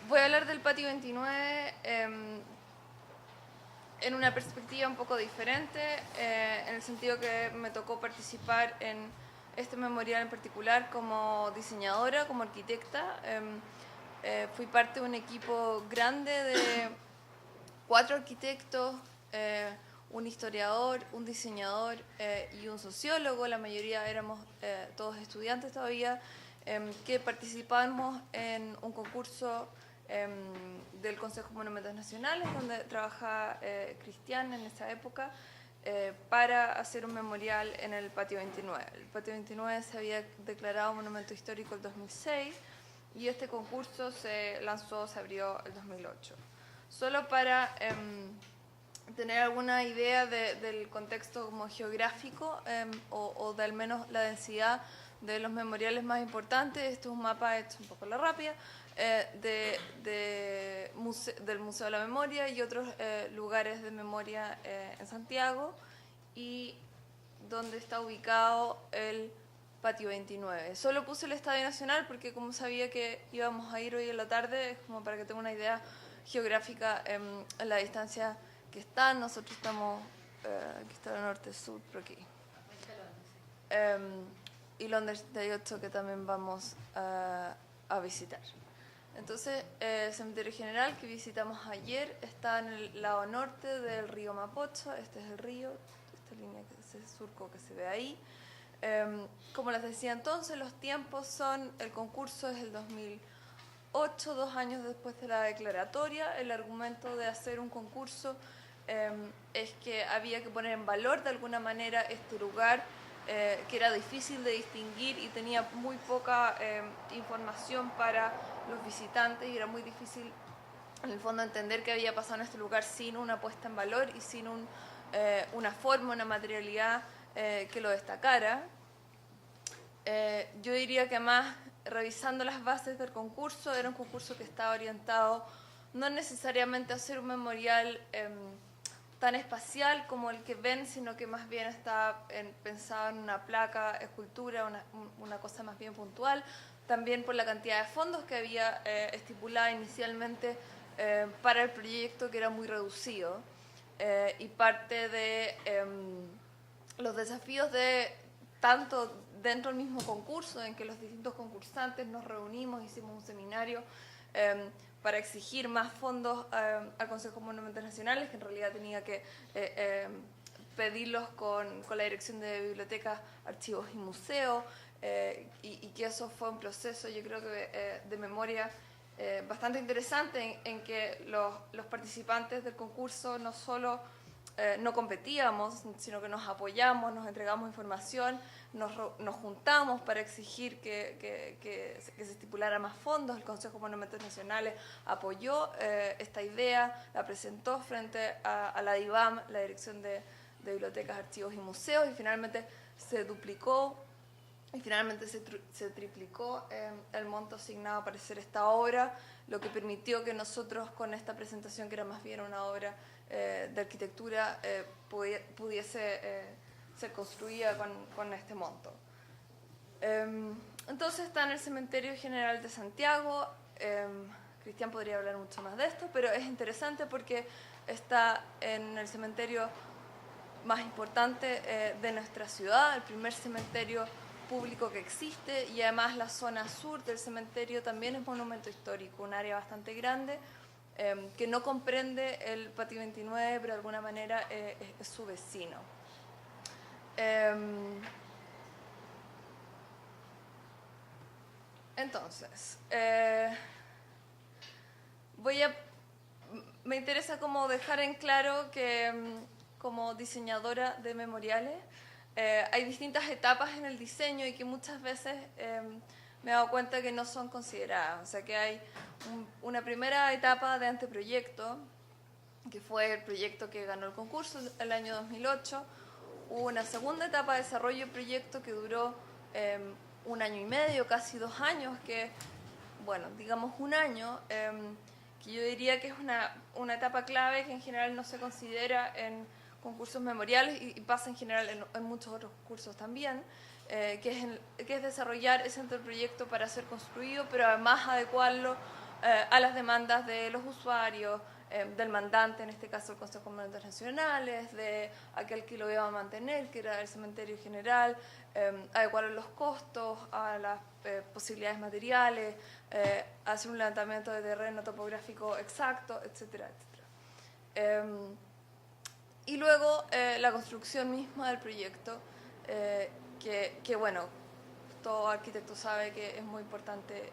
Voy a hablar del Patio 29 en una perspectiva un poco diferente, en el sentido que me tocó participar en este memorial en particular como diseñadora, como arquitecta. Fui parte de un equipo grande de 4 arquitectos, un historiador, un diseñador y un sociólogo. La mayoría éramos todos estudiantes todavía, que participamos en un concurso del Consejo de Monumentos Nacionales, donde trabajaba Cristian en esa época, para hacer un memorial en el Patio 29. El Patio 29 se había declarado monumento histórico el 2006 y este concurso se abrió el 2008. Solo para tener alguna idea del contexto como geográfico o de al menos la densidad de los memoriales más importantes. Esto es un mapa hecho un poco a la rápida del Museo de la Memoria y otros lugares de memoria en Santiago, y donde está ubicado el Patio 29. Solo puse el Estadio Nacional porque como sabía que íbamos a ir hoy en la tarde, es como para que tenga una idea geográfica en la distancia que está. Nosotros estamos, aquí está el norte-sur, por aquí. Y Londres 78, que también vamos a visitar. Entonces, el cementerio general que visitamos ayer está en el lado norte del río Mapocho. Este es el río, esta línea, ese surco que se ve ahí. Como les decía entonces, los tiempos son, el concurso es el 2008, 2 años después de la declaratoria. El argumento de hacer un concurso es que había que poner en valor de alguna manera este lugar, que era difícil de distinguir y tenía muy poca información para los visitantes, y era muy difícil en el fondo entender qué había pasado en este lugar sin una puesta en valor y sin una forma, una materialidad que lo destacara. Yo diría que además, revisando las bases del concurso, era un concurso que estaba orientado no necesariamente a hacer un memorial tan espacial como el que ven, sino que más bien está pensado en una placa, escultura, una cosa más bien puntual. También por la cantidad de fondos que había estipulada inicialmente para el proyecto, que era muy reducido, y parte de los desafíos de tanto dentro del mismo concurso, en que los distintos concursantes nos reunimos, hicimos un seminario para exigir más fondos al Consejo de Monumentos Nacionales, que en realidad tenía que pedirlos con la Dirección de Bibliotecas, Archivos y Museos, y que eso fue un proceso, yo creo que de memoria bastante interesante, en que los participantes del concurso no solo no competíamos, sino que nos apoyamos, nos entregamos información, nos juntamos para exigir que se estipulara más fondos. El Consejo de Monumentos Nacionales apoyó esta idea, la presentó frente a la DIVAM, la Dirección de Bibliotecas, Archivos y Museos, y finalmente se duplicó y finalmente se triplicó el monto asignado para hacer esta obra, lo que permitió que nosotros, con esta presentación, que era más bien una obra de arquitectura, pudiese ser construida con este monto. Entonces está en el Cementerio General de Santiago. Cristian podría hablar mucho más de esto, pero es interesante porque está en el cementerio más importante de nuestra ciudad, el primer cementerio público que existe, y además la zona sur del cementerio también es monumento histórico, un área bastante grande que no comprende el Patio 29, pero de alguna manera es su vecino. Entonces, me interesa como dejar en claro que como diseñadora de memoriales hay distintas etapas en el diseño y que muchas veces me he dado cuenta que no son consideradas. O sea, que hay una primera etapa de anteproyecto, que fue el proyecto que ganó el concurso el año 2008. Hubo una segunda etapa de desarrollo de proyecto que duró 1 año y medio, casi 2 años, que, bueno, digamos un año, que yo diría que es una etapa clave que en general no se considera en concursos memoriales y pasa en general en muchos otros cursos también, que es desarrollar ese anteproyecto para ser construido, pero además adecuarlo a las demandas de los usuarios, del mandante, en este caso el Consejo de Monumentos Nacionales, de aquel que lo iba a mantener, que era el cementerio general, adecuar los costos a las posibilidades materiales, hacer un levantamiento de terreno topográfico exacto, etcétera, etcétera. Y luego la construcción misma del proyecto, que bueno, todo arquitecto sabe que es muy importante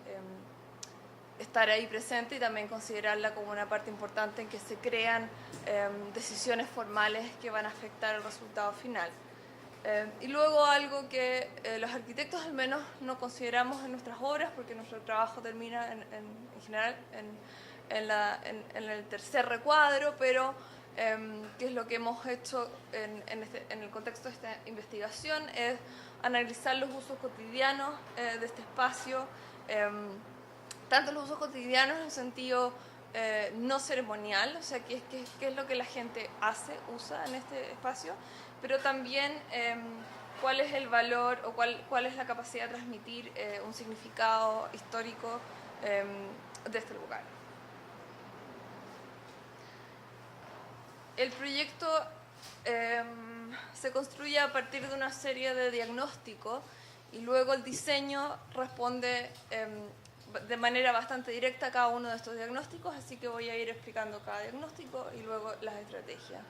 estar ahí presente y también considerarla como una parte importante en que se crean decisiones formales que van a afectar el resultado final. Y luego algo que los arquitectos al menos no consideramos en nuestras obras, porque nuestro trabajo termina en general en el tercer recuadro, pero que es lo que hemos hecho en el contexto de esta investigación, es analizar los usos cotidianos de este espacio, tanto los usos cotidianos en un sentido no ceremonial, o sea, qué es lo que la gente usa en este espacio, pero también cuál es el valor o cuál es la capacidad de transmitir un significado histórico de este lugar. El proyecto se construye a partir de una serie de diagnósticos y luego el diseño responde de manera bastante directa a cada uno de estos diagnósticos, así que voy a ir explicando cada diagnóstico y luego las estrategias.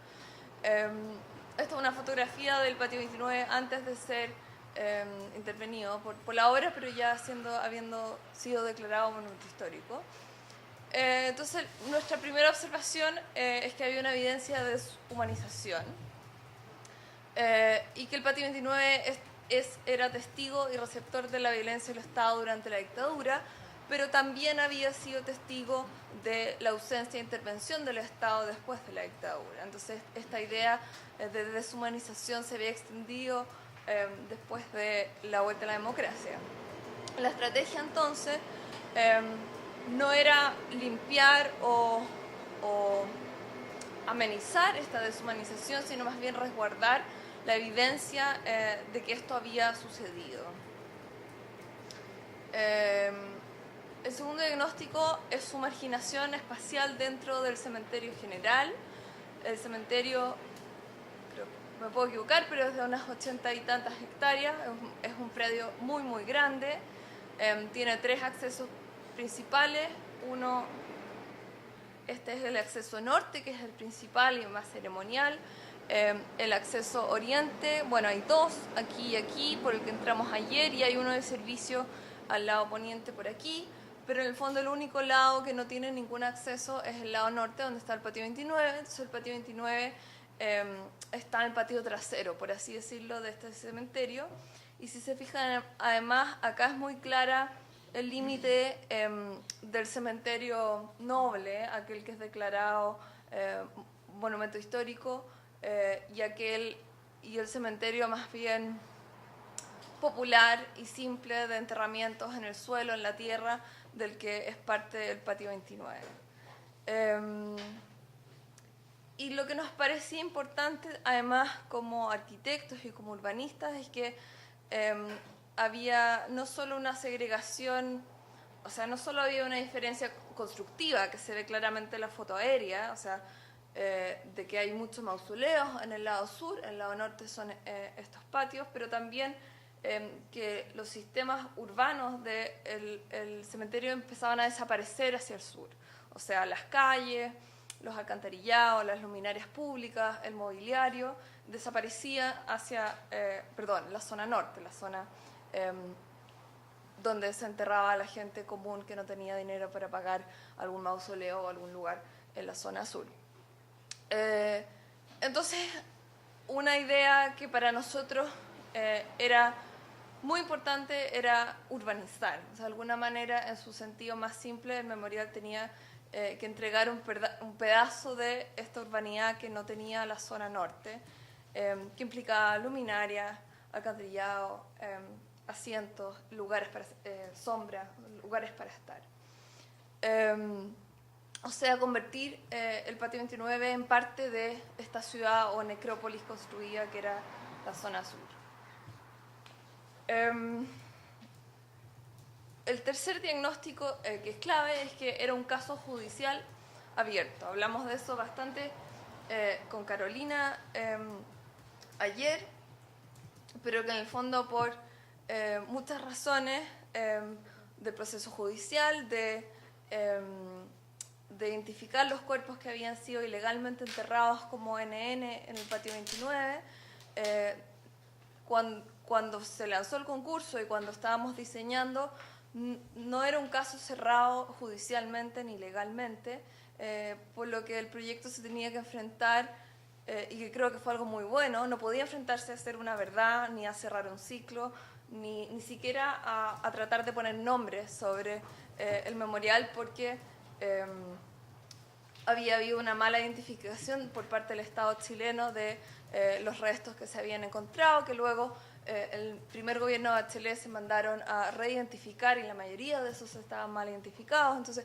Esta es una fotografía del Patio 29 antes de ser intervenido por la obra, pero ya habiendo sido declarado monumento histórico. Entonces, nuestra primera observación es que había una evidencia de deshumanización y que el Patio 29 era testigo y receptor de la violencia del Estado durante la dictadura, pero también había sido testigo de la ausencia de intervención del Estado después de la dictadura. Entonces, esta idea de deshumanización se había extendido después de la vuelta a la democracia. La estrategia, entonces, no era limpiar o amenizar esta deshumanización, sino más bien resguardar la evidencia de que esto había sucedido. El segundo diagnóstico es su marginación espacial dentro del cementerio general. El cementerio, creo, me puedo equivocar, pero es de unas 80 y tantas hectáreas, es un predio muy, muy grande, tiene 3 accesos principales. Este es el acceso norte, que es el principal y más ceremonial. El acceso oriente, bueno, hay 2, aquí y aquí, por el que entramos ayer, y hay uno de servicio al lado poniente por aquí, pero en el fondo el único lado que no tiene ningún acceso es el lado norte, donde está el Patio 29. Entonces el Patio 29 está en el patio trasero, por así decirlo, de este cementerio. Y si se fijan, además, acá es muy clara el límite del cementerio noble, aquel que es declarado monumento histórico, y el cementerio más bien popular y simple de enterramientos en el suelo, en la tierra, del que es parte del Patio 29. Y lo que nos parecía importante, además, como arquitectos y como urbanistas, es que había no solo una segregación, o sea, no solo había una diferencia constructiva, que se ve claramente en la foto aérea, o sea, de que hay muchos mausoleos en el lado sur, en el lado norte son estos patios, pero también que los sistemas urbanos del cementerio empezaban a desaparecer hacia el sur. O sea, las calles, los alcantarillados, las luminarias públicas, el mobiliario, desaparecía hacia, la zona norte, la zona donde se enterraba a la gente común que no tenía dinero para pagar algún mausoleo o algún lugar en la zona sur. Entonces, una idea que para nosotros era muy importante era urbanizar. O sea, de alguna manera, en su sentido más simple, el memorial tenía que entregar un pedazo de esta urbanidad que no tenía la zona norte, que implicaba luminarias, alcantarillado, asientos, lugares para sombra, lugares para estar. O sea, convertir el Patio 29 en parte de esta ciudad o necrópolis construida que era la zona sur. el tercer diagnóstico que es clave es que era un caso judicial abierto. Hablamos de eso bastante con Carolina ayer, pero que en el fondo por muchas razones del proceso judicial, de identificar los cuerpos que habían sido ilegalmente enterrados como NN en el patio 29, cuando se lanzó el concurso y cuando estábamos diseñando, no era un caso cerrado judicialmente ni legalmente, por lo que el proyecto se tenía que enfrentar, y que creo que fue algo muy bueno, no podía enfrentarse a hacer una verdad, ni a cerrar un ciclo, ni siquiera a tratar de poner nombres sobre el memorial, porque había habido una mala identificación por parte del Estado chileno de los restos que se habían encontrado, que luego el primer gobierno de Bachelet se mandaron a reidentificar y la mayoría de esos estaban mal identificados. Entonces,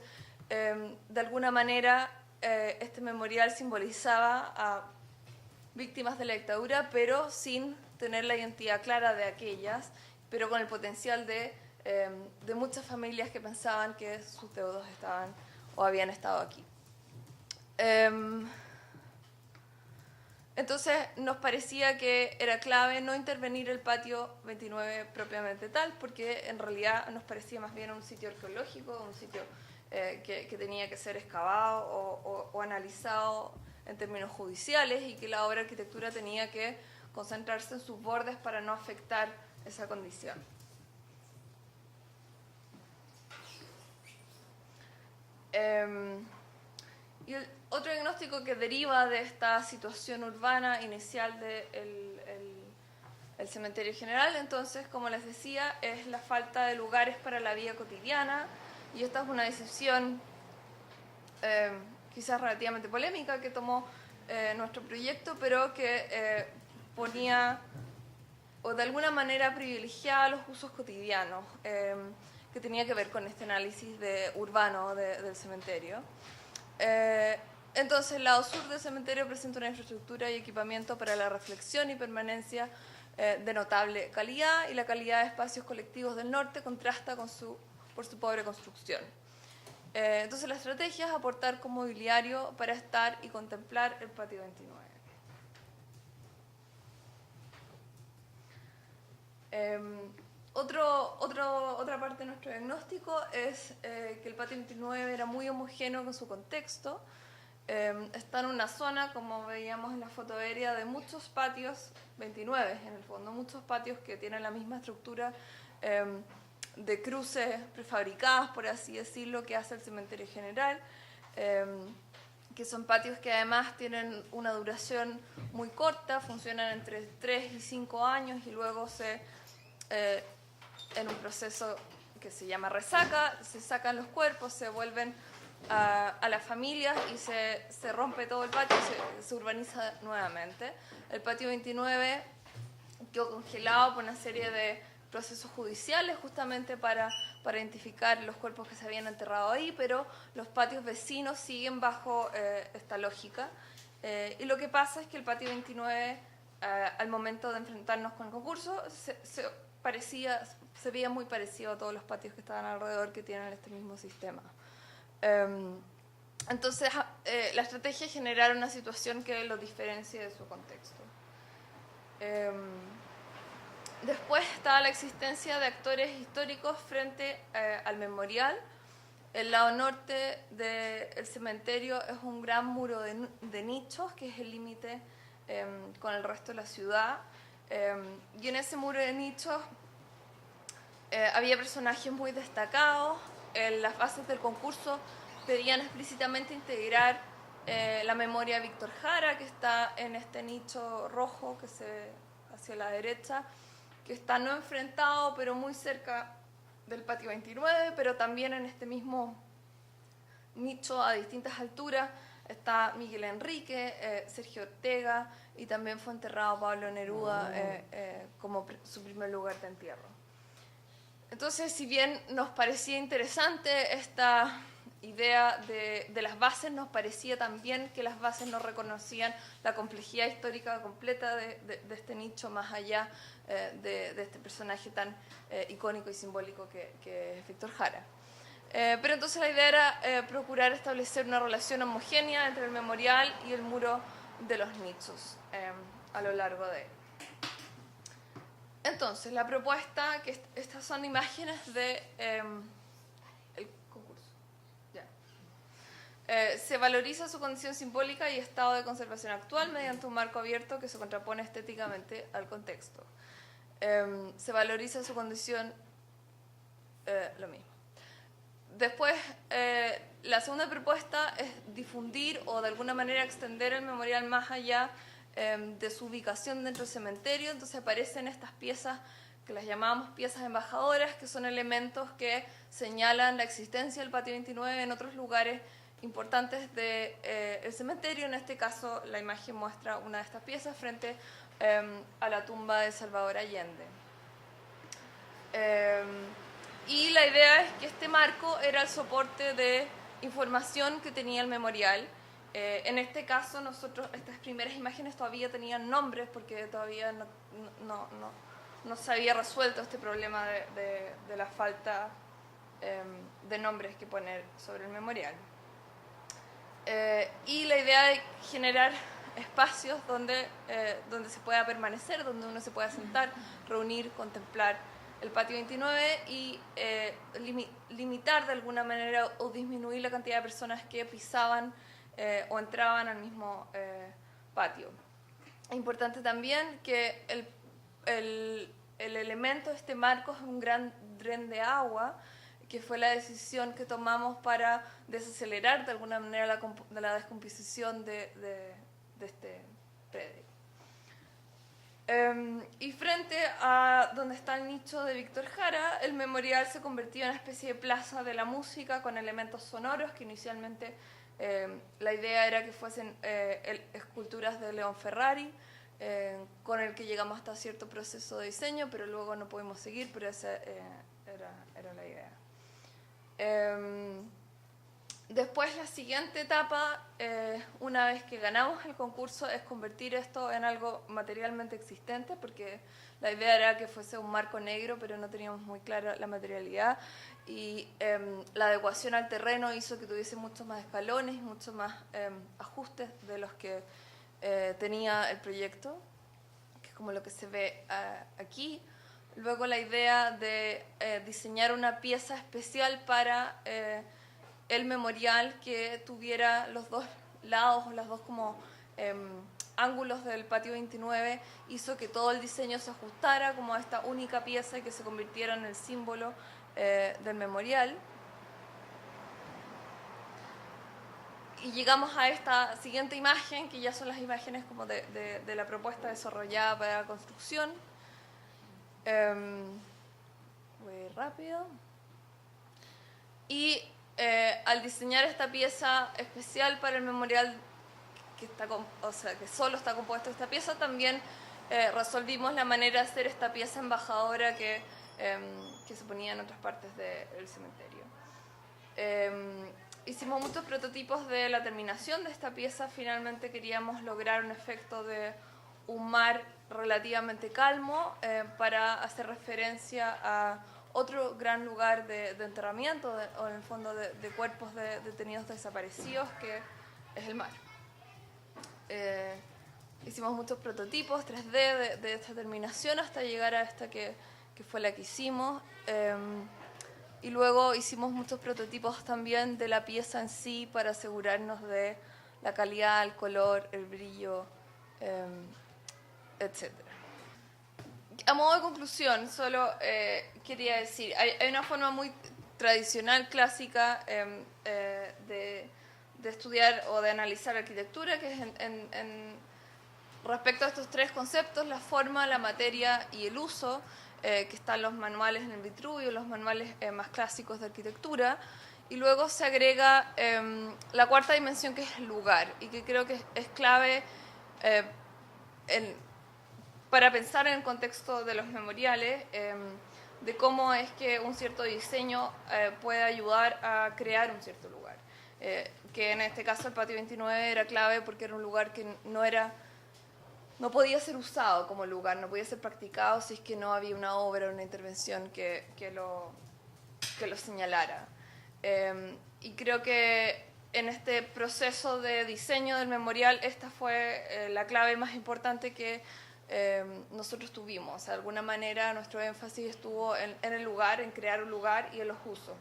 de alguna manera, este memorial simbolizaba a víctimas de la dictadura, pero sin tener la identidad clara de aquellas, pero con el potencial de muchas familias que pensaban que sus deudos estaban o habían estado aquí. Entonces nos parecía que era clave no intervenir el patio 29 propiamente tal, porque en realidad nos parecía más bien un sitio arqueológico, un sitio que tenía que ser excavado o analizado en términos judiciales, y que la obra de arquitectura tenía que concentrarse en sus bordes para no afectar esa condición. Y el otro diagnóstico que deriva de esta situación urbana inicial del el cementerio general, entonces, como les decía, es la falta de lugares para la vida cotidiana, y esta es una decisión quizás relativamente polémica que tomó nuestro proyecto, pero que ponía o de alguna manera privilegiaba los usos cotidianos, que tenía que ver con este análisis urbano del cementerio. Entonces, el lado sur del cementerio presenta una infraestructura y equipamiento para la reflexión y permanencia de notable calidad, y la calidad de espacios colectivos del norte contrasta por su pobre construcción. Entonces, la estrategia es aportar como mobiliario para estar y contemplar el patio 29. Otra parte de nuestro diagnóstico es que el patio 29 era muy homogéneo con su contexto. Está en una zona, como veíamos en la foto aérea, de muchos patios, 29 en el fondo, muchos patios que tienen la misma estructura de cruces prefabricadas, por así decirlo, que hace el cementerio general, que son patios que además tienen una duración muy corta, funcionan entre 3 y 5 años y luego en un proceso que se llama resaca, se sacan los cuerpos, se vuelven a las familias y se rompe todo el patio y se urbaniza nuevamente. El patio 29 quedó congelado por una serie de procesos judiciales justamente para identificar los cuerpos que se habían enterrado ahí, pero los patios vecinos siguen bajo esta lógica. Y lo que pasa es que el patio 29, al momento de enfrentarnos con el concurso, se veía muy parecido a todos los patios que estaban alrededor, que tienen este mismo sistema. Entonces, la estrategia es generar una situación que lo diferencie de su contexto. Después está la existencia de actores históricos frente al memorial. El lado norte del cementerio es un gran muro de nichos, que es el límite con el resto de la ciudad. Y en ese muro de nichos había personajes muy destacados. En las bases del concurso pedían explícitamente integrar la memoria de Víctor Jara, que está en este nicho rojo hacia la derecha, que está no enfrentado, pero muy cerca del patio 29, pero también en este mismo nicho a distintas alturas está Miguel Enrique, Sergio Ortega, y también fue enterrado Pablo Neruda como su primer lugar de entierro. Entonces, si bien nos parecía interesante esta idea de las bases, nos parecía también que las bases no reconocían la complejidad histórica completa de este nicho, más allá de este personaje tan icónico y simbólico que es Víctor Jara. Pero entonces la idea era procurar establecer una relación homogénea entre el memorial y el muro de los nichos a lo largo de él. Entonces, la propuesta, que estas son imágenes de el concurso. Ya. Se valoriza su condición simbólica y estado de conservación actual mediante un marco abierto que se contrapone estéticamente al contexto. Se valoriza su condición, lo mismo. Después, la segunda propuesta es difundir o de alguna manera extender el memorial más allá de su ubicación dentro del cementerio. Entonces aparecen estas piezas que las llamamos piezas embajadoras, que son elementos que señalan la existencia del Patio 29 en otros lugares importantes del cementerio. En este caso, la imagen muestra una de estas piezas frente a la tumba de Salvador Allende. Y la idea es que este marco era el soporte de información que tenía el memorial. En este caso, nosotros, estas primeras imágenes todavía tenían nombres porque todavía no se había resuelto este problema de la falta de nombres que poner sobre el memorial. Y la idea de generar espacios donde se pueda permanecer, donde uno se pueda sentar, reunir, contemplar el Patio 29 y limitar de alguna manera o disminuir la cantidad de personas que pisaban o entraban al mismo patio. Es importante también que el elemento de este marco es un gran dren de agua, que fue la decisión que tomamos para desacelerar de alguna manera la descomposición de este predio. Y frente a donde está el nicho de Víctor Jara, el memorial se convirtió en una especie de plaza de la música con elementos sonoros que inicialmente la idea era que fuesen esculturas de León Ferrari, con el que llegamos hasta cierto proceso de diseño, pero luego no pudimos seguir, pero esa era la idea. Después, la siguiente etapa, una vez que ganamos el concurso, es convertir esto en algo materialmente existente, porque la idea era que fuese un marco negro, pero no teníamos muy clara la materialidad, y la adecuación al terreno hizo que tuviese muchos más escalones y muchos más ajustes de los que tenía el proyecto, que es como lo que se ve aquí. Luego la idea de diseñar una pieza especial para el memorial que tuviera los dos lados o los dos como ángulos del Patio 29 hizo que todo el diseño se ajustara como a esta única pieza y que se convirtiera en el símbolo del memorial. Y llegamos a esta siguiente imagen, que ya son las imágenes como de la propuesta desarrollada para la construcción. Voy rápido. Y al diseñar esta pieza especial para el memorial, que solo está compuesto de esta pieza, también resolvimos la manera de hacer esta pieza embajadora que se ponía en otras partes del cementerio. Hicimos muchos prototipos de la terminación de esta pieza. Finalmente queríamos lograr un efecto de un mar relativamente calmo para hacer referencia a otro gran lugar de enterramiento o en el fondo de cuerpos de detenidos desaparecidos, que es el mar. Hicimos muchos prototipos 3D de esta terminación hasta llegar a esta que fue la que hicimos. Y luego hicimos muchos prototipos también de la pieza en sí para asegurarnos de la calidad, el color, el brillo, etc. A modo de conclusión, solo quería decir, hay una forma muy tradicional, clásica, de estudiar o de analizar arquitectura, que es respecto a estos tres conceptos: la forma, la materia y el uso, que están los manuales en el Vitruvio, los manuales más clásicos de arquitectura, y luego se agrega la cuarta dimensión, que es el lugar, y que creo que es clave para pensar en el contexto de los memoriales. de cómo es que un cierto diseño puede ayudar a crear un cierto lugar. Que en este caso el Patio 29 era clave porque era un lugar que no podía ser usado como lugar, no podía ser practicado si es que no había una obra o una intervención que lo señalara. Y creo que en este proceso de diseño del memorial esta fue la clave más importante que nosotros tuvimos. O sea, de alguna manera nuestro énfasis estuvo en el lugar, en crear un lugar y en los usos.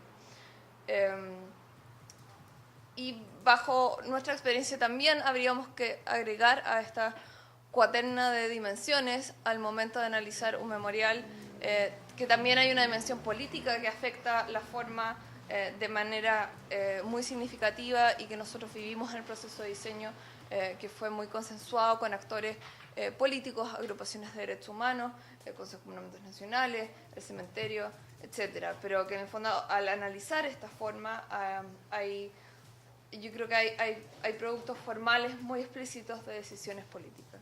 Y bajo nuestra experiencia también habríamos que agregar a esta cuaterna de dimensiones al momento de analizar un memorial, que también hay una dimensión política que afecta la forma de manera muy significativa y que nosotros vivimos en el proceso de diseño, que fue muy consensuado con actores políticos, agrupaciones de derechos humanos, el Consejo de Monumentos Nacionales, el cementerio, etcétera. Pero que en el fondo al analizar esta forma yo creo que hay productos formales muy explícitos de decisiones políticas.